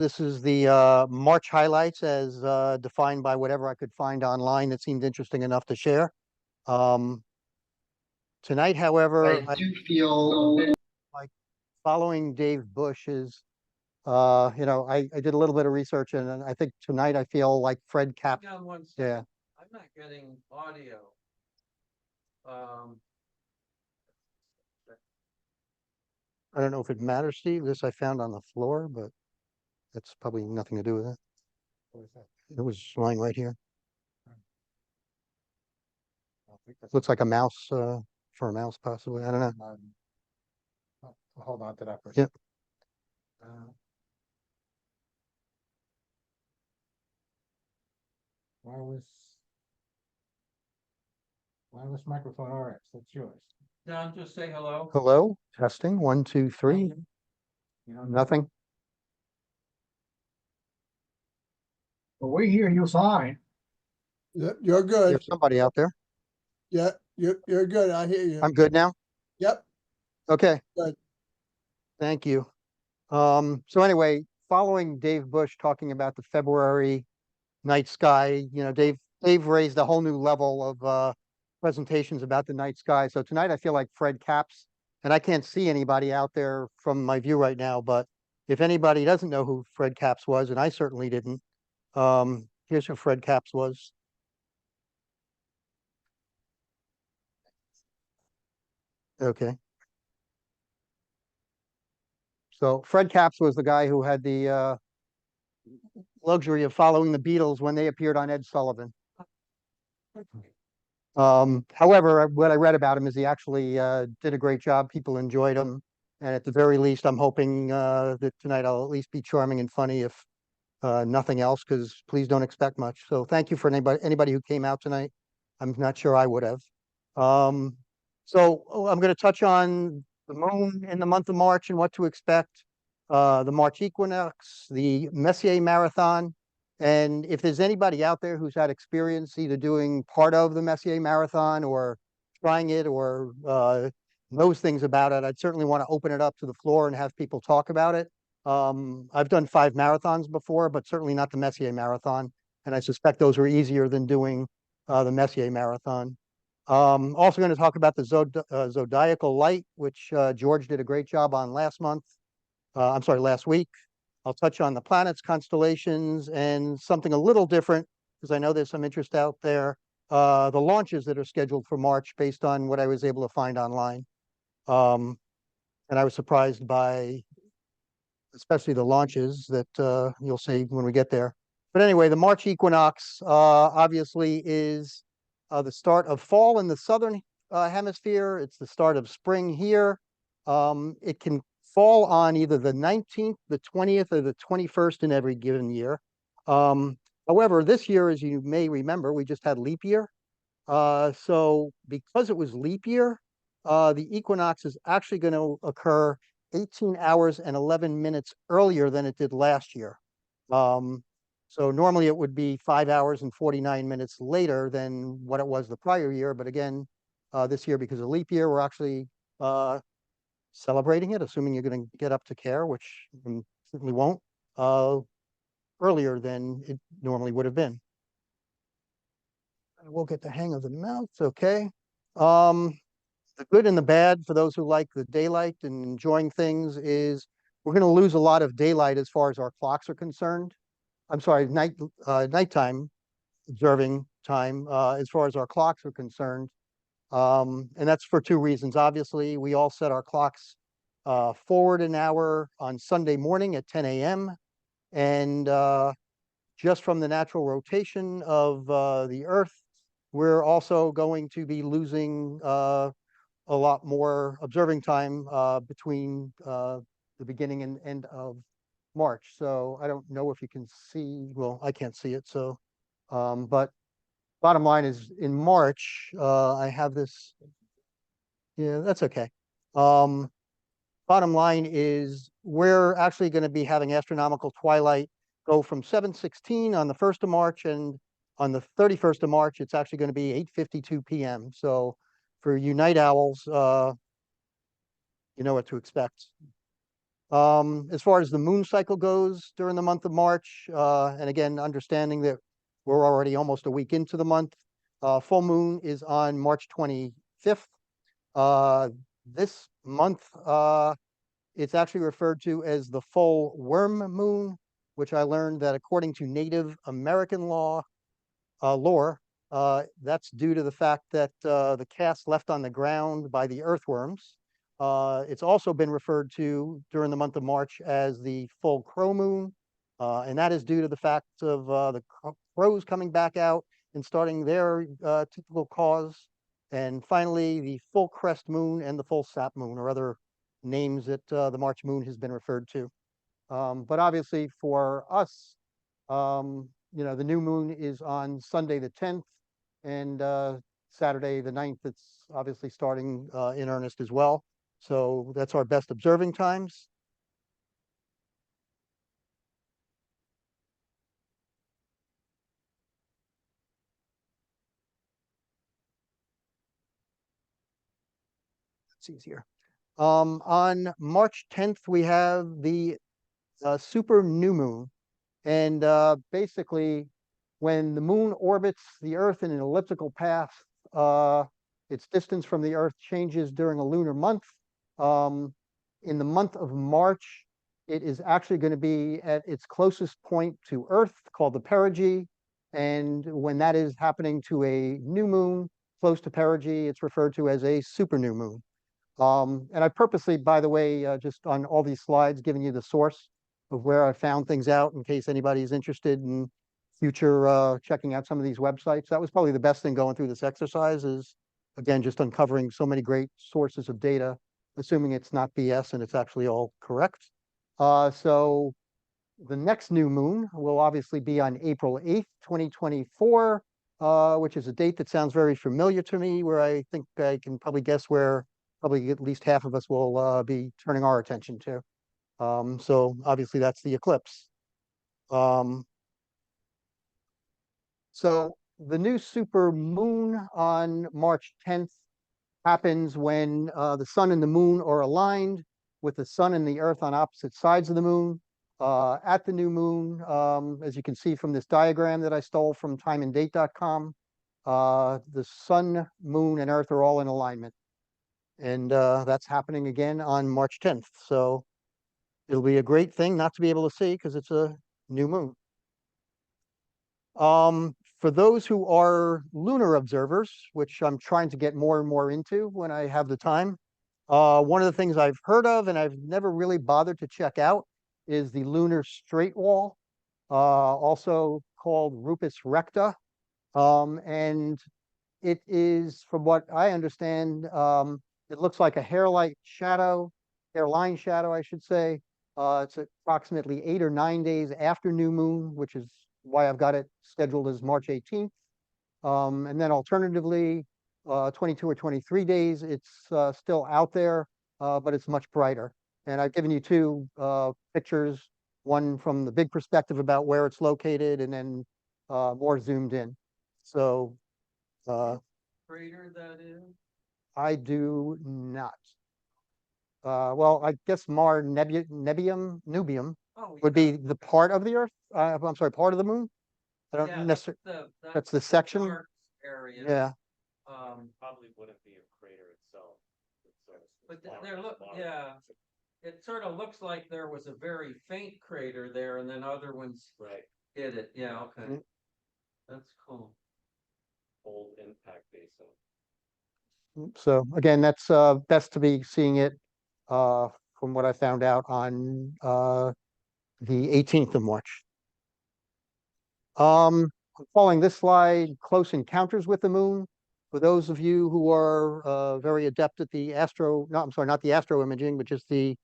This is the March highlights as defined by whatever I could find online that seemed interesting enough to share. Um, Tonight, however, I do feel a bit. like following Dave Bush's, I did a little bit of research and I think tonight I feel like Fred Cap. Hang on one second. Yeah, I'm not getting audio. Um, I don't know if it matters, Steve. This I found on the floor, but that's probably nothing to do with it. It was lying right here. Looks like a mouse, for a mouse possibly. I don't know. Hold on to that for a Yep. second. Wireless microphone RX, that's yours. Don, just say hello. Hello, testing, 1, 2, 3. You know, Nothing. Well, we hear you fine. Yep, you're You good. have somebody out there. Yeah, you're good. I hear you. I'm good now. Yep, Okay. Good. Thank you. So anyway, following Dave Bush talking about the February night sky, Dave raised a whole new level of presentations about the night sky. So tonight I feel like Fred Capps, and I can't see anybody out there from my view right now, but if anybody doesn't know who Fred Capps was, and I certainly didn't, here's who Fred Capps was. Okay. So Fred Capps was the guy who had the luxury of following the Beatles when they appeared on Ed Sullivan. However, what I read about him is he actually did a great job. People enjoyed him. And at the very least, I'm hoping that tonight I'll at least be charming and funny, if nothing else, because please don't expect much. So thank you for anybody who came out tonight. I'm not sure I would have. I'm going to touch on the moon in the month of March and what to expect, the March equinox, the Messier Marathon. And if there's anybody out there who's had experience either doing part of the Messier Marathon or trying it or knows things about it, I'd certainly want to open it up to the floor and have people talk about it. I've done 5 marathons before, but certainly not the Messier Marathon. And I suspect those are easier than doing the Messier Marathon. Also going to talk about the zodiacal light, which George did a great job on last week. I'll touch on the planets, constellations, and something a little different, because I know there's some interest out there, the launches that are scheduled for March based on what I was able to find online. And I was surprised by especially the launches that you'll see when we get there. But anyway, the March equinox obviously is the start of fall in the southern hemisphere. It's the start of spring here. It can fall on either the 19th, the 20th, or the 21st in every given year. However, this year, as you may remember, we just had leap year. So because it was leap year, the equinox is actually going to occur 18 hours and 11 minutes earlier than it did last year. So normally it would be 5 hours and 49 minutes later than what it was the prior year. But again, this year, because of leap year, we're actually celebrating it, assuming you're going to get up to care, which certainly won't, earlier than it normally would have been. We'll get the hang of the mouth. Okay. The good and the bad for those who like the daylight and enjoying things is we're going to lose a lot of daylight as far as our clocks are concerned. I'm sorry, nighttime observing time as far as our clocks are concerned. And that's for 2 reasons. Obviously, we all set our clocks forward an hour on Sunday morning at 10 a.m. And just from the natural rotation of the Earth, we're also going to be losing a lot more observing time between the beginning and end of March. So I don't know if you can see, well, I can't see it. So, but bottom line is in March, I have this. Yeah, that's okay. Bottom line is we're actually going to be having astronomical twilight go from 7:16 on the 1st of March, and on the 31st of March, it's actually going to be 8:52 p.m. So for you night owls, you know what to expect. As far as the moon cycle goes during the month of March, and again, understanding that we're already almost a week into the month, full moon is on March 25th. This month, it's actually referred to as the full worm moon, which I learned that according to Native American lore, that's due to the fact that the cast left on the ground by the earthworms. It's also been referred to during the month of March as the full crow moon, and that is due to the fact of the crows coming back out and starting their typical cause. And finally, the full crest moon and the full sap moon are other names that the March moon has been referred to. But obviously for us, the new moon is on Sunday the 10th and Saturday the 9th. It's obviously starting in earnest as well. So that's our best observing times. It's easier. On March 10th, we have the super new moon. And basically, when the moon orbits the Earth in an elliptical path, its distance from the Earth changes during a lunar month. In the month of March, it is actually going to be at its closest point to Earth, called the perigee. And when that is happening to a new moon close to perigee, it's referred to as a super new moon. And I purposely, by the way, just on all these slides, giving you the source of where I found things out in case anybody's interested in future checking out some of these websites. That was probably the best thing going through this exercise is, again, just uncovering so many great sources of data, assuming it's not BS and it's actually all correct. So the next new moon will obviously be on April 8th, 2024, which is a date that sounds very familiar to me, where I think I can probably guess where probably at least half of us will be turning our attention to. So obviously that's the eclipse. So the new super moon on March 10th happens when the sun and the moon are aligned, with the sun and the earth on opposite sides of the moon. At the new moon, as you can see from this diagram that I stole from timeanddate.com, the sun, moon, and earth are all in alignment. And that's happening again on March 10th. So it'll be a great thing not to be able to see because it's a new moon. For those who are lunar observers, which I'm trying to get more and more into when I have the time, one of the things I've heard of and I've never really bothered to check out is the lunar straight wall, also called Rupus recta. And it is, from what I understand, it looks like a hairline shadow, I should say. It's approximately 8 or 9 days after new moon, which is why I've got it scheduled as March 18th. And then alternatively, 22 or 23 days, it's still out there, but it's much brighter. And I've given you two pictures, one from the big perspective about where it's located, and then more zoomed in. So Crater that is? I do not. Well, I guess Nubium Oh, would be the part of the Earth. I'm sorry, part of the moon. I don't yeah, necessarily. That's the section? dark area. Yeah. Probably wouldn't be a crater itself. It's sort of But large- there look, large. yeah, it sort of looks like there was a very faint crater there and then other ones Right, hit it. Yeah, okay. Mm. That's cool. old impact basin. So again, that's best to be seeing it from what I found out on the 18th of March. I'm following this slide, close encounters with the moon. For those of you who are very adept at the not the astro imaging, but just the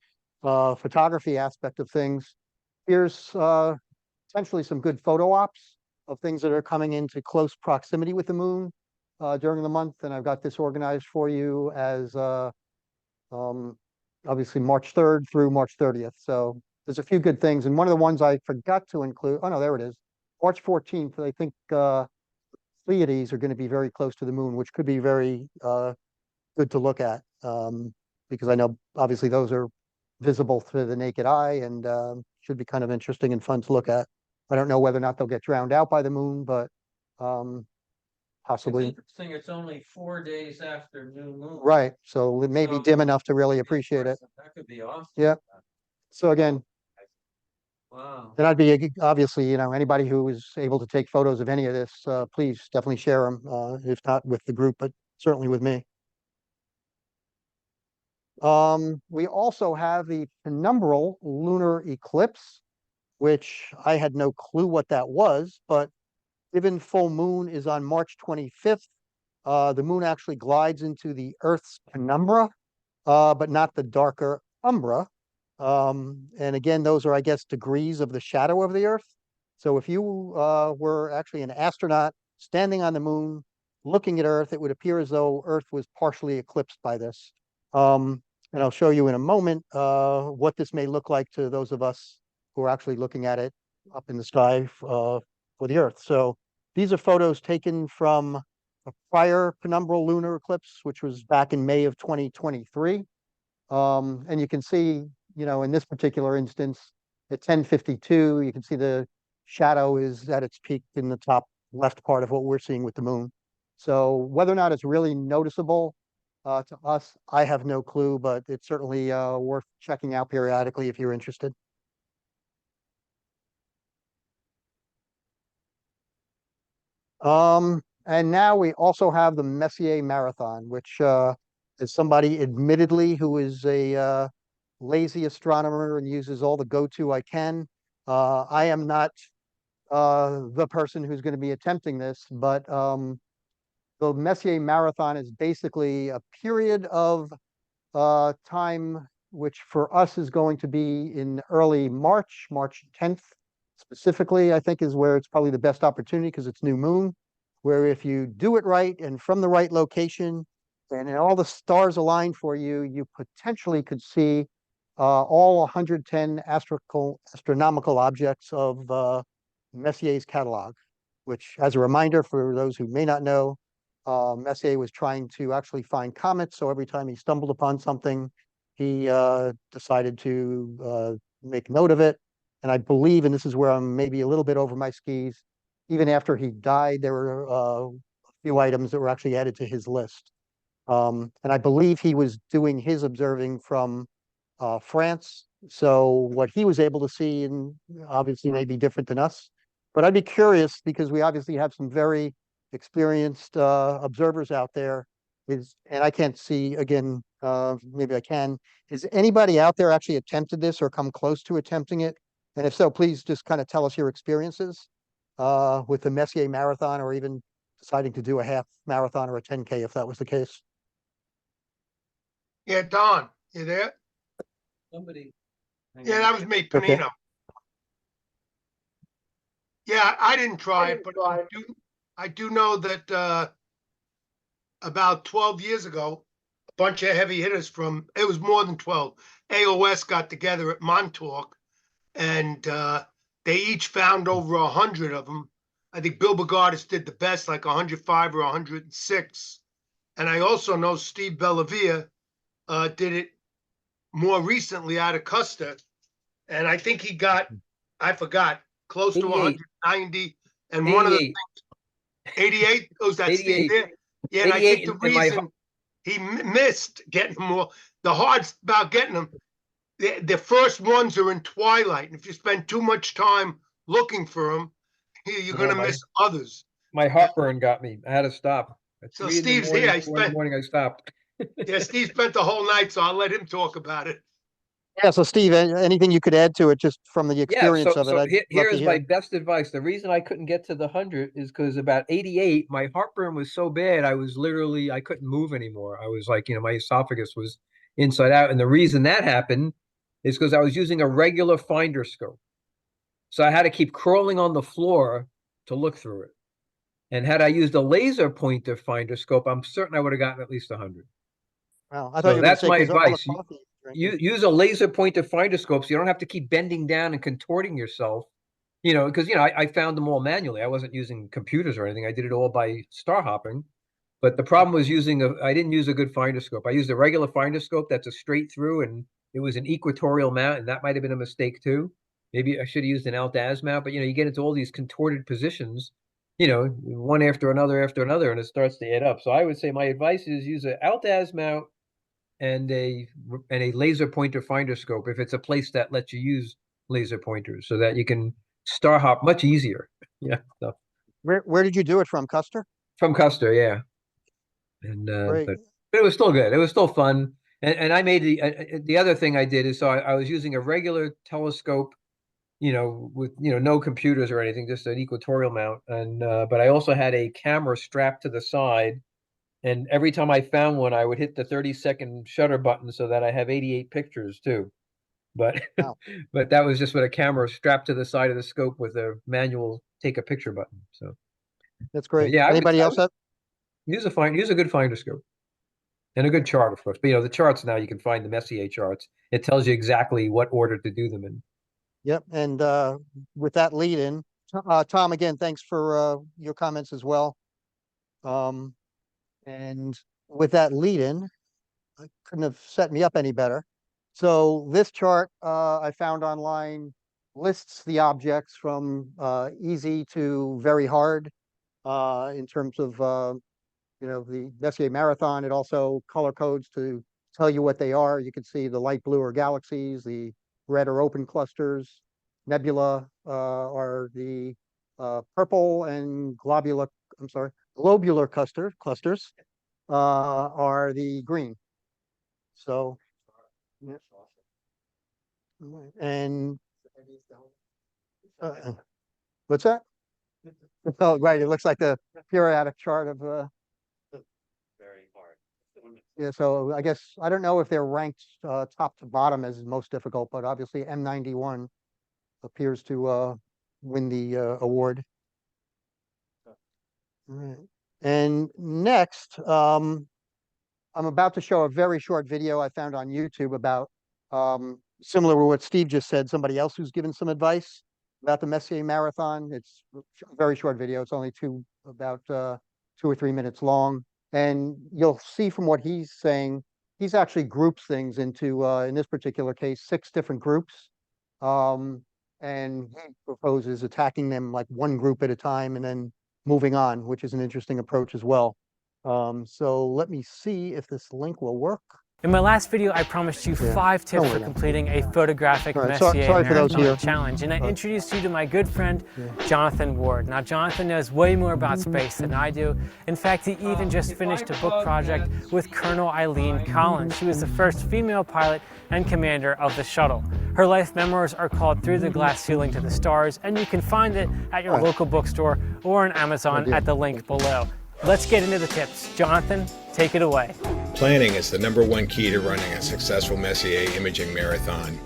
photography aspect of things, here's potentially some good photo ops of things that are coming into close proximity with the moon during the month. And I've got this organized for you as obviously March 3rd through March 30th. So there's a few good things. And one of the ones I forgot to include, oh no, there it is. March 14th, I think Pleiades are going to be very close to the moon, which could be very good to look at because I know obviously those are visible to the naked eye, and should be kind of interesting and fun to look at. I don't know whether or not they'll get drowned out by the moon, but It's possibly. interesting, it's only 4 days after new moon. Right, so it may be So, dim enough to really appreciate it. That could be awesome. Yeah. So again, Wow. then I'd be, obviously, anybody who is able to take photos of any of this, please definitely share them, if not with the group, but certainly with me. We also have the penumbral lunar eclipse, which I had no clue what that was, but given full moon is on March 25th, the moon actually glides into the Earth's penumbra, but not the darker umbra. And again, those are, I guess, degrees of the shadow of the Earth. So if you were actually an astronaut standing on the moon, looking at Earth, it would appear as though Earth was partially eclipsed by this. And I'll show you in a moment what this may look like to those of us who are actually looking at it up in the sky for the Earth. So these are photos taken from a prior penumbral lunar eclipse, which was back in May of 2023. And you can see, in this particular instance, at 10:52, you can see the shadow is at its peak in the top left part of what we're seeing with the moon. So whether or not it's really noticeable to us, I have no clue, but it's certainly worth checking out periodically if you're interested. And now we also have the Messier Marathon, which is somebody admittedly who is a lazy astronomer and uses all the go-to I can. I am not the person who's going to be attempting this, but the Messier Marathon is basically a period of time, which for us is going to be in early March, March 10th specifically, I think is where it's probably the best opportunity because it's new moon, where if you do it right and from the right location and all the stars align for you, you potentially could see all 110 astronomical objects of Messier's catalog, which, as a reminder for those who may not know, Messier was trying to actually find comets. So every time he stumbled upon something, he decided to make note of it. And I believe, and this is where I'm maybe a little bit over my skis, even after he died, there were a few items that were actually added to his list. And I believe he was doing his observing from France. So what he was able to see, and obviously may be different than us. But I'd be curious because we obviously have some very experienced observers out there. And I can't see again. Maybe I can. Is anybody out there actually attempted this or come close to attempting it? And if so, please just kind of tell us your experiences with the Messier Marathon, or even deciding to do a half marathon or a 10K if that was the case. Yeah, Don, you there? Somebody. Yeah, that was me, Okay. Panino. Yeah, I didn't try it, but I do know that about 12 years ago, a bunch of heavy hitters it was more than 12, AOS got together at Montauk, and they each found over 100 of them. I think Bill Bogardus did the best, like 105 or 106. And I also know Steve Bellavia did it more recently out of Custer. And I think he got, I forgot, close to 88. 190. And one of the 88, oh, is that Steve 88. there? Yeah, and I think the 88 and my reason he missed getting them more, the hardest about getting them, the first ones are in twilight. And if you spend too much time looking for them, you're going to miss others. My heartburn got me. I had to stop. At So 3 in the Steve's morning, here. 4 in the morning, I stopped. Yeah, Steve spent the whole night, so I'll let him talk about it. Yeah. So Steve, anything you could add to it just from the Yeah, experience of it? so I'd love to here's my hear. best advice. The reason I couldn't get to the 100 is because about 88, my heartburn was so bad, I was literally, I couldn't move anymore. I was like, my esophagus was inside out. And the reason that happened is because I was using a regular finder scope. So I had to keep crawling on the floor to look through it. And had I used a laser pointer finder scope, I'm certain I would have gotten at least 100. Well, I thought So you were going to that's say my 'cause all the advice. coffee you drink. Use a laser pointer finder scope so you don't have to keep bending down and contorting yourself. Because I found them all manually. I wasn't using computers or anything. I did it all by star hopping. But the problem was I didn't use a good finder scope. I used a regular finder scope that's a straight through, and it was an equatorial mount, and that might have been a mistake too. Maybe I should have used an alt-az mount, but you get into all these contorted positions, one after another, and it starts to add up. So I would say my advice is use an alt-az mount and a laser pointer finder scope if it's a place that lets you use laser pointers, so that you can star hop much easier. Yeah, so Where did you do it from, Custer? from Custer, yeah. And Great. but it was still good. It was still fun. And I made the other thing I did is, so I was using a regular telescope, with no computers or anything, just an equatorial mount. And but I also had a camera strapped to the side, and every time I found one, I would hit the 30-second shutter button so that I have 88 pictures too. But Wow. but that was just with a camera strapped to the side of the scope with a manual take a picture button. So That's great. yeah, Anybody else have? use a good finder scope. And a good chart, of course. But the charts now, you can find the Messier charts. It tells you exactly what order to do them in. Yep. And with that lead in, Tom, again, thanks for your comments as well. And with that lead in, I couldn't have set me up any better. So this chart I found online lists the objects from easy to very hard in terms of the Messier Marathon. It also color codes to tell you what they are. You can see the light blue are galaxies, the red are open clusters, nebula are the purple, and globular clusters are the green. So, yeah. And what's that? Oh, right. It looks like the periodic chart of Very hard. yeah. So I guess I don't know if they're ranked top to bottom as most difficult, but obviously M91 appears to win the award. All right. And next, I'm about to show a very short video I found on YouTube about similar to what Steve just said, somebody else who's given some advice about the Messier Marathon. It's a very short video. It's only about 2 or 3 minutes long. And you'll see from what he's saying, he's actually groups things into, in this particular case, 6 different groups. And he proposes attacking them like one group at a time and then moving on, which is an interesting approach as well. So let me see if this link will work. In my last video, I promised you 5 tips for completing a photographic Messier Marathon challenge, and I introduced you to my good friend, Jonathan Ward. Now, Jonathan knows way more about space than I do. In fact, he even just finished a book project with Colonel Eileen Collins. She was the first female pilot and commander of the shuttle. Her life memoirs are called Through the Glass Ceiling to the Stars, and you can find it at your local bookstore or on Amazon at the link below. Let's get into the tips. Jonathan, take it away. Planning is the #1 key to running a successful Messier imaging marathon.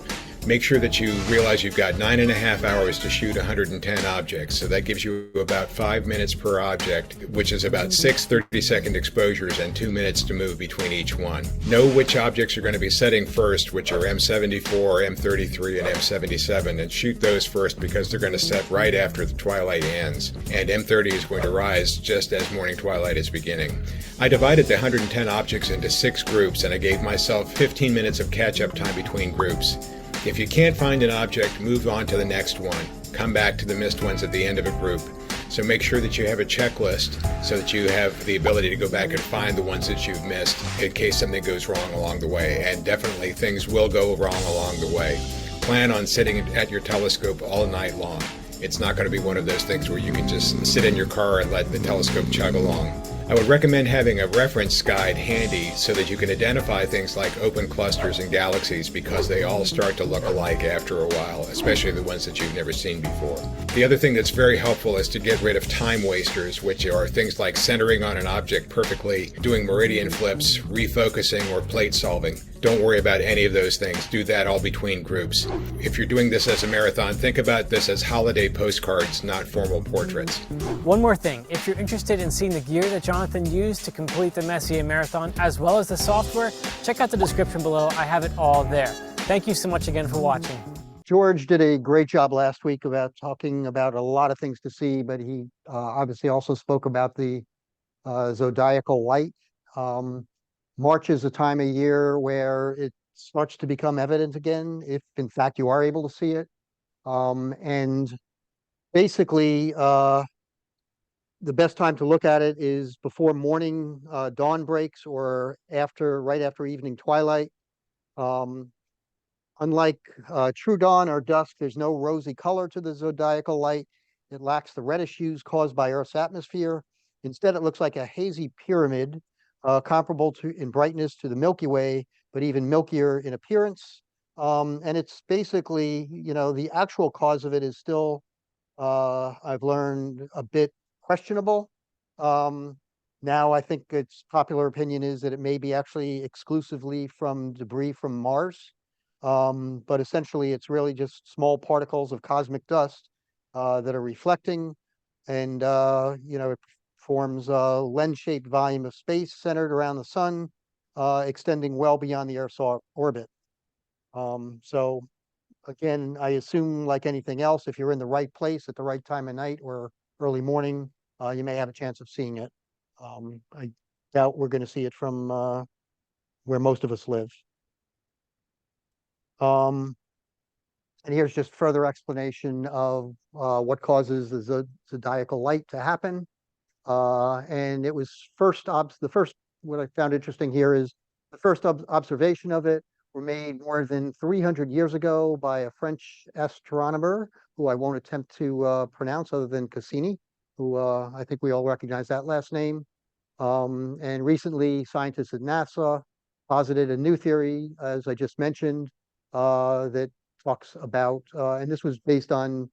Make sure that you realize you've got 9.5 hours to shoot 110 objects. So that gives you about 5 minutes per object, which is about 6 30-second exposures and 2 minutes to move between each one. Know which objects you're going to be setting first, which are M74, M33, and M77, and shoot those first because they're going to set right after the twilight ends. And M30 is going to rise just as morning twilight is beginning. I divided the 110 objects into 6 groups, and I gave myself 15 minutes of catch-up time between groups. If you can't find an object, move on to the next one. Come back to the missed ones at the end of a group. So make sure that you have a checklist so that you have the ability to go back and find the ones that you've missed in case something goes wrong along the way. And definitely things will go wrong along the way. Plan on sitting at your telescope all night long. It's not going to be one of those things where you can just sit in your car and let the telescope chug along. I would recommend having a reference guide handy so that you can identify things like open clusters and galaxies, because they all start to look alike after a while, especially the ones that you've never seen before. The other thing that's very helpful is to get rid of time wasters, which are things like centering on an object perfectly, doing meridian flips, refocusing, or plate solving. Don't worry about any of those things. Do that all between groups. If you're doing this as a marathon, think about this as holiday postcards, not formal portraits. One more thing, if you're interested in seeing the gear that Jonathan used to complete the Messier Marathon, as well as the software, check out the description below. I have it all there. Thank you so much again for watching. George did a great job last week about talking about a lot of things to see, but he obviously also spoke about the zodiacal light. March is a time of year where it starts to become evident again, if in fact you are able to see it. And basically, the best time to look at it is before morning dawn breaks or right after evening twilight. Um, Unlike true dawn or dusk, there's no rosy color to the zodiacal light. It lacks the reddish hues caused by Earth's atmosphere. Instead, it looks like a hazy pyramid, comparable to in brightness to the Milky Way, but even milkier in appearance. And it's basically, the actual cause of it is still, I've learned, a bit questionable. Um, Now, I think its popular opinion is that it may be actually exclusively from debris from Mars. But essentially, it's really just small particles of cosmic dust that are reflecting, and it forms a lens-shaped volume of space centered around the sun, extending well beyond the Earth's orbit. So again, I assume, like anything else, if you're in the right place at the right time of night or early morning, you may have a chance of seeing it. I doubt we're going to see it from where most of us live. Um, and here's just further explanation of what causes the zodiacal light to happen. And it was what I found interesting here is the first observation of it were made more than 300 years ago by a French astronomer who I won't attempt to pronounce other than Cassini, who I think we all recognize that last name. And recently, scientists at NASA posited a new theory, as I just mentioned, that talks about, and this was based on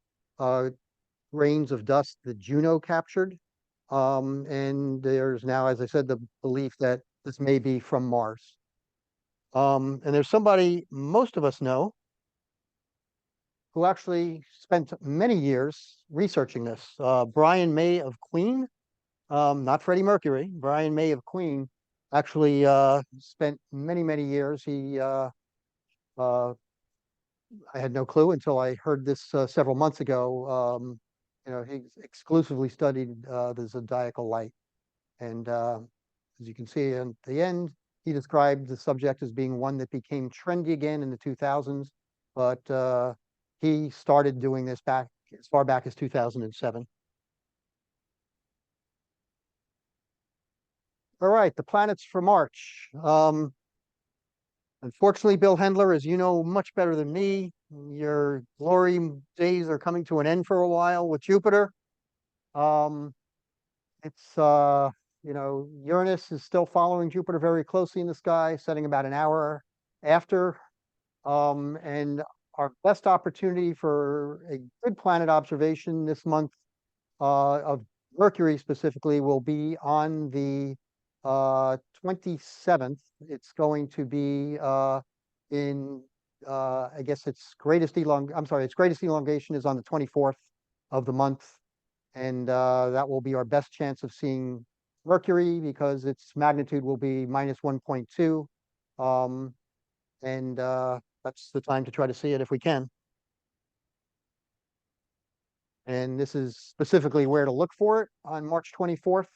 grains of dust that Juno captured. And there's now, as I said, the belief that this may be from Mars. And there's somebody most of us know who actually spent many years researching this. Brian May of Queen, not Freddie Mercury, Brian May of Queen, actually spent many, many years. Uh, I had no clue until I heard this several months ago. He exclusively studied the zodiacal light. And as you can see at the end, he described the subject as being one that became trendy again in the 2000s, but he started doing this back as far back as 2007. All right, the planets for March. Unfortunately, Bill Hendler, as you know much better than me, your glory days are coming to an end for a while with Jupiter. It's Uranus is still following Jupiter very closely in the sky, setting about an hour after. And our best opportunity for a good planet observation this month of Mercury specifically will be on the 27th. It's going to be in I guess its greatest elongation is on the 24th of the month, and that will be our best chance of seeing Mercury because its magnitude will be minus 1.2. And that's the time to try to see it if we can. And this is specifically where to look for it on March 24th,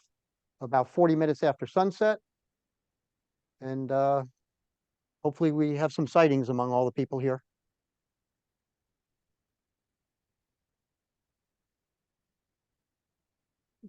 about 40 minutes after sunset. And hopefully we have some sightings among all the people here.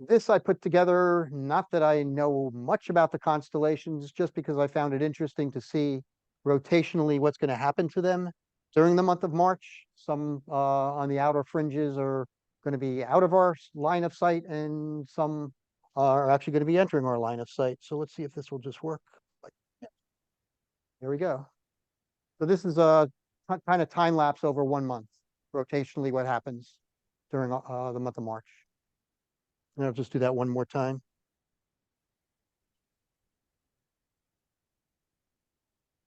This I put together, not that I know much about the constellations, just because I found it interesting to see rotationally what's going to happen to them during the month of March. Some on the outer fringes are going to be out of our line of sight, and some are actually going to be entering our line of sight. So let's see if this will just work. There we go. So this is a kind of time lapse over 1 month, rotationally what happens during the month of March. And I'll just do that one more time.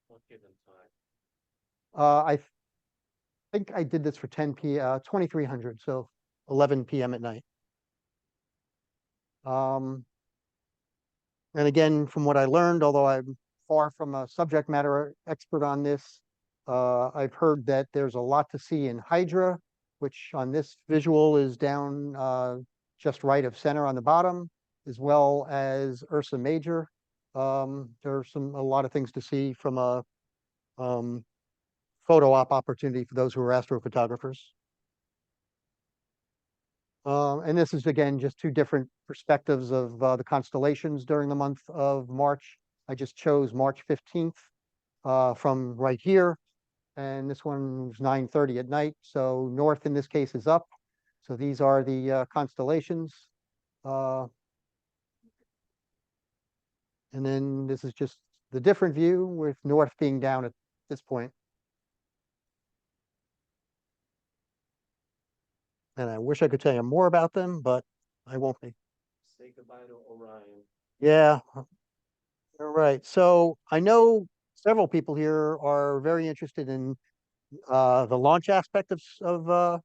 We'll give them time. I think I did this for 2300, so 11 p.m. at night. And again, from what I learned, although I'm far from a subject matter expert on this, I've heard that there's a lot to see in Hydra, which on this visual is down just right of center on the bottom, as well as Ursa Major. There's a lot of things to see from a photo op opportunity for those who are astrophotographers. And this is again just two different perspectives of the constellations during the month of March. I just chose March 15th from right here, and this one's 9:30 at night. So north in this case is up. So these are the constellations. And then this is just the different view with north being down at this point. And I wish I could tell you more about them, but I won't be. Say goodbye to Orion. Yeah. All right. So I know several people here are very interested in the launch aspect of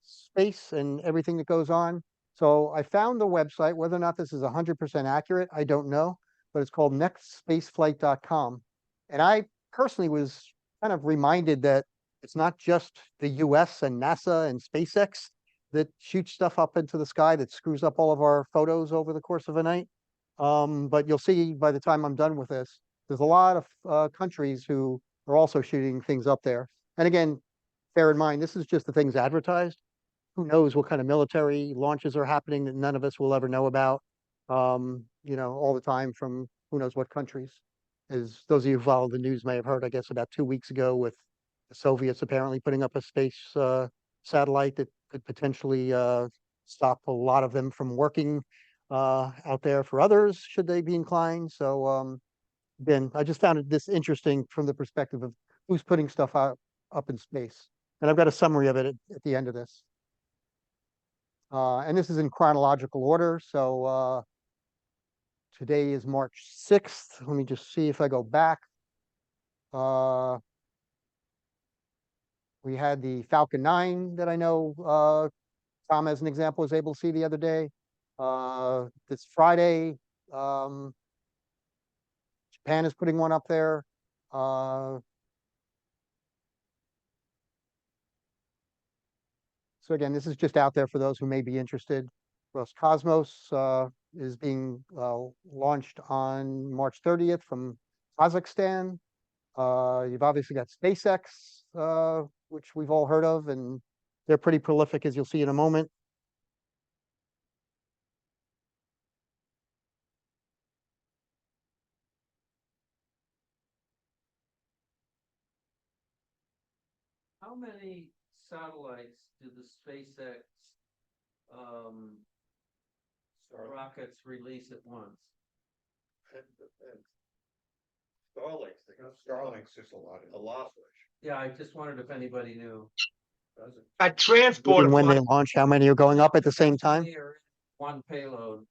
space and everything that goes on. So I found the website. Whether or not this is 100% accurate, I don't know, but it's called nextspaceflight.com. And I personally was kind of reminded that it's not just the US and NASA and SpaceX that shoots stuff up into the sky that screws up all of our photos over the course of a night. But you'll see by the time I'm done with this, there's a lot of countries who are also shooting things up there. And again, bear in mind, this is just the things advertised. Who knows what kind of military launches are happening that none of us will ever know about, all the time from who knows what countries. As those of you who follow the news may have heard, I guess about 2 weeks ago, with the Soviets apparently putting up a space satellite that could potentially stop a lot of them from working out there for others, should they be inclined. So again, I just found this interesting from the perspective of who's putting stuff out up in space. And I've got a summary of it at the end of this. And this is in chronological order. So today is March 6th. Let me just see if I go back. We had the Falcon 9 that I know Tom, as an example, was able to see the other day. This Friday, Japan is putting one up there. So again, this is just out there for those who may be interested. Roscosmos is being launched on March 30th from Kazakhstan. You've obviously got SpaceX, which we've all heard of, and they're pretty prolific, as you'll see in a moment. How many satellites do the SpaceX rockets release at once? Starlink's just a lot. Yeah, I just wondered if anybody knew. That transporter Even when they flight, launch, how many are going up at the same How time? many are in one payload?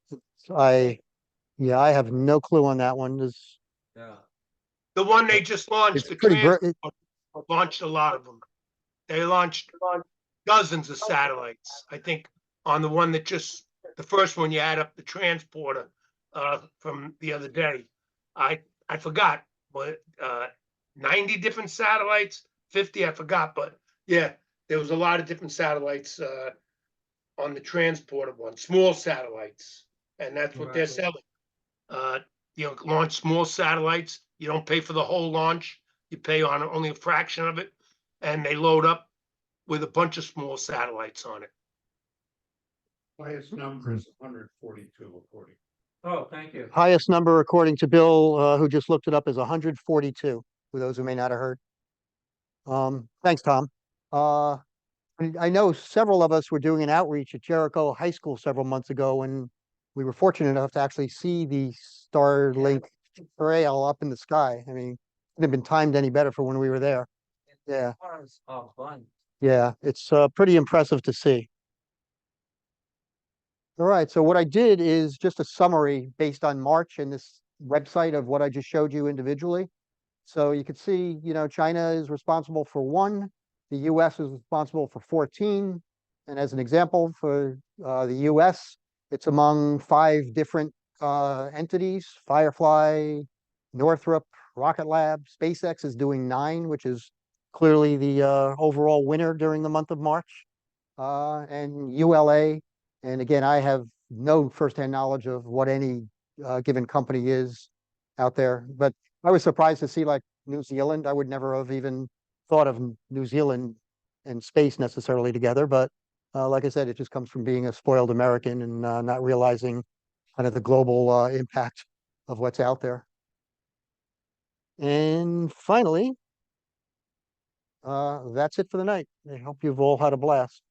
I have no clue on that one. Yeah. the one they just launched, It's the pretty great. transport launched a lot of them. They launched dozens of satellites. I think on the one that just, the first one you add up the transporter from the other day. I forgot, but 90 different satellites, 50, I forgot, but yeah, there was a lot of different satellites on the transporter one, small satellites, and that's what they're Right. selling. Launch small satellites. You don't pay for the whole launch. You pay on only a fraction of it, and they load up with a bunch of small satellites on it. Highest number is 142 according. Oh, thank you. Highest number, according to Bill, who just looked it up, is 142, for those who may not have heard. Thanks, Tom. I know several of us were doing an outreach at Jericho High School several months ago, and we were fortunate enough to actually see the Starlink trail up in the sky. I mean, couldn't have been timed any better for when we were there. Yeah. Oh, fun. Yeah, it's pretty impressive to see. All right, so what I did is just a summary based on March and this website of what I just showed you individually. So you can see, China is responsible for 1, the US is responsible for 14. And as an example, for the US, it's among 5 different entities: Firefly, Northrop, Rocket Lab. SpaceX is doing 9, which is clearly the overall winner during the month of March. And ULA, and again, I have no firsthand knowledge of what any given company is out there, but I was surprised to see like New Zealand. I would never have even thought of New Zealand and space necessarily together, but like I said, it just comes from being a spoiled American and not realizing kind of the global impact of what's out there. And finally, that's it for the night. I hope you've all had a blast.